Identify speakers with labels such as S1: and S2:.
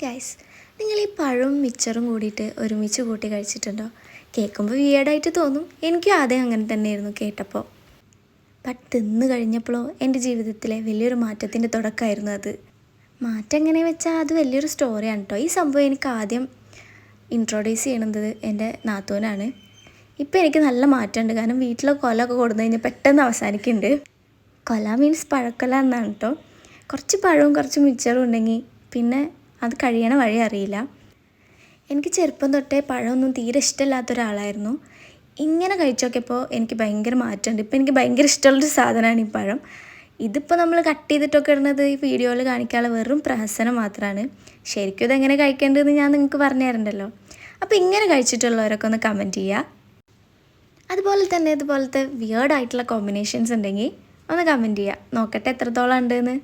S1: Guys, നിങ്ങൾ ഈ പഴവും മിച്ചറും കൂടിയിട്ട് ഒരുമിച്ച് കൂട്ടി കഴിച്ചിട്ടുണ്ടോ? കേൾക്കുമ്പോൾ വിയേർഡായിട്ട് തോന്നും. എനിക്കും ആദ്യം അങ്ങനെ തന്നെയായിരുന്നു കേട്ടപ്പോൾ. ബട്ട് തിന്ന് കഴിഞ്ഞപ്പോഴോ എൻ്റെ ജീവിതത്തിലെ വലിയൊരു മാറ്റത്തിൻ്റെ തുടക്കമായിരുന്നു അത്. മാറ്റം എങ്ങനെ വെച്ചാൽ അത് വലിയൊരു സ്റ്റോറിയാണ് കേട്ടോ. ഈ സംഭവം എനിക്ക് ആദ്യം ഇൻട്രൊഡ്യൂസ് ചെയ്യണത് എൻ്റെ നാത്തൂനാണ്. ഇപ്പോൾ എനിക്ക് നല്ല മാറ്റമുണ്ട്. കാരണം വീട്ടിലെ കൊലമൊക്കെ കൊടുത്തു കഴിഞ്ഞാൽ പെട്ടെന്ന് അവസാനിക്കുന്നുണ്ട്. കൊല മീൻസ് പഴക്കൊല എന്നാണ് കേട്ടോ. കുറച്ച് പഴവും കുറച്ച് മിച്ചറും ഉണ്ടെങ്കിൽ പിന്നെ അത് കഴിയണ വഴി അറിയില്ല. എനിക്ക് ചെറുപ്പം തൊട്ടേ പഴമൊന്നും തീരെ ഇഷ്ടമില്ലാത്ത ഒരാളായിരുന്നു. ഇങ്ങനെ കഴിച്ചോക്കിയപ്പോൾ എനിക്ക് ഭയങ്കര മാറ്റമുണ്ട്. ഇപ്പോൾ എനിക്ക് ഭയങ്കര ഇഷ്ടമുള്ളൊരു സാധനമാണ് ഈ പഴം. ഇതിപ്പോൾ നമ്മൾ കട്ട് ചെയ്തിട്ടൊക്കെ ഇടുന്നത് ഈ വീഡിയോയിൽ കാണിക്കാനുള്ള വെറും പ്രഹസനം മാത്രമാണ്. ശരിക്കും ഇതെങ്ങനെ കഴിക്കേണ്ടതെന്ന് ഞാൻ നിങ്ങൾക്ക് പറഞ്ഞു തരണ്ടല്ലോ. അപ്പോൾ ഇങ്ങനെ കഴിച്ചിട്ടുള്ളവരൊക്കെ ഒന്ന് കമൻറ്റ് ചെയ്യുക. അതുപോലെ തന്നെ ഇതുപോലത്തെ വിയേർഡായിട്ടുള്ള കോമ്പിനേഷൻസ് ഉണ്ടെങ്കിൽ ഒന്ന് കമൻറ്റ് ചെയ്യുക. നോക്കട്ടെ എത്രത്തോളം ഉണ്ടെന്ന്.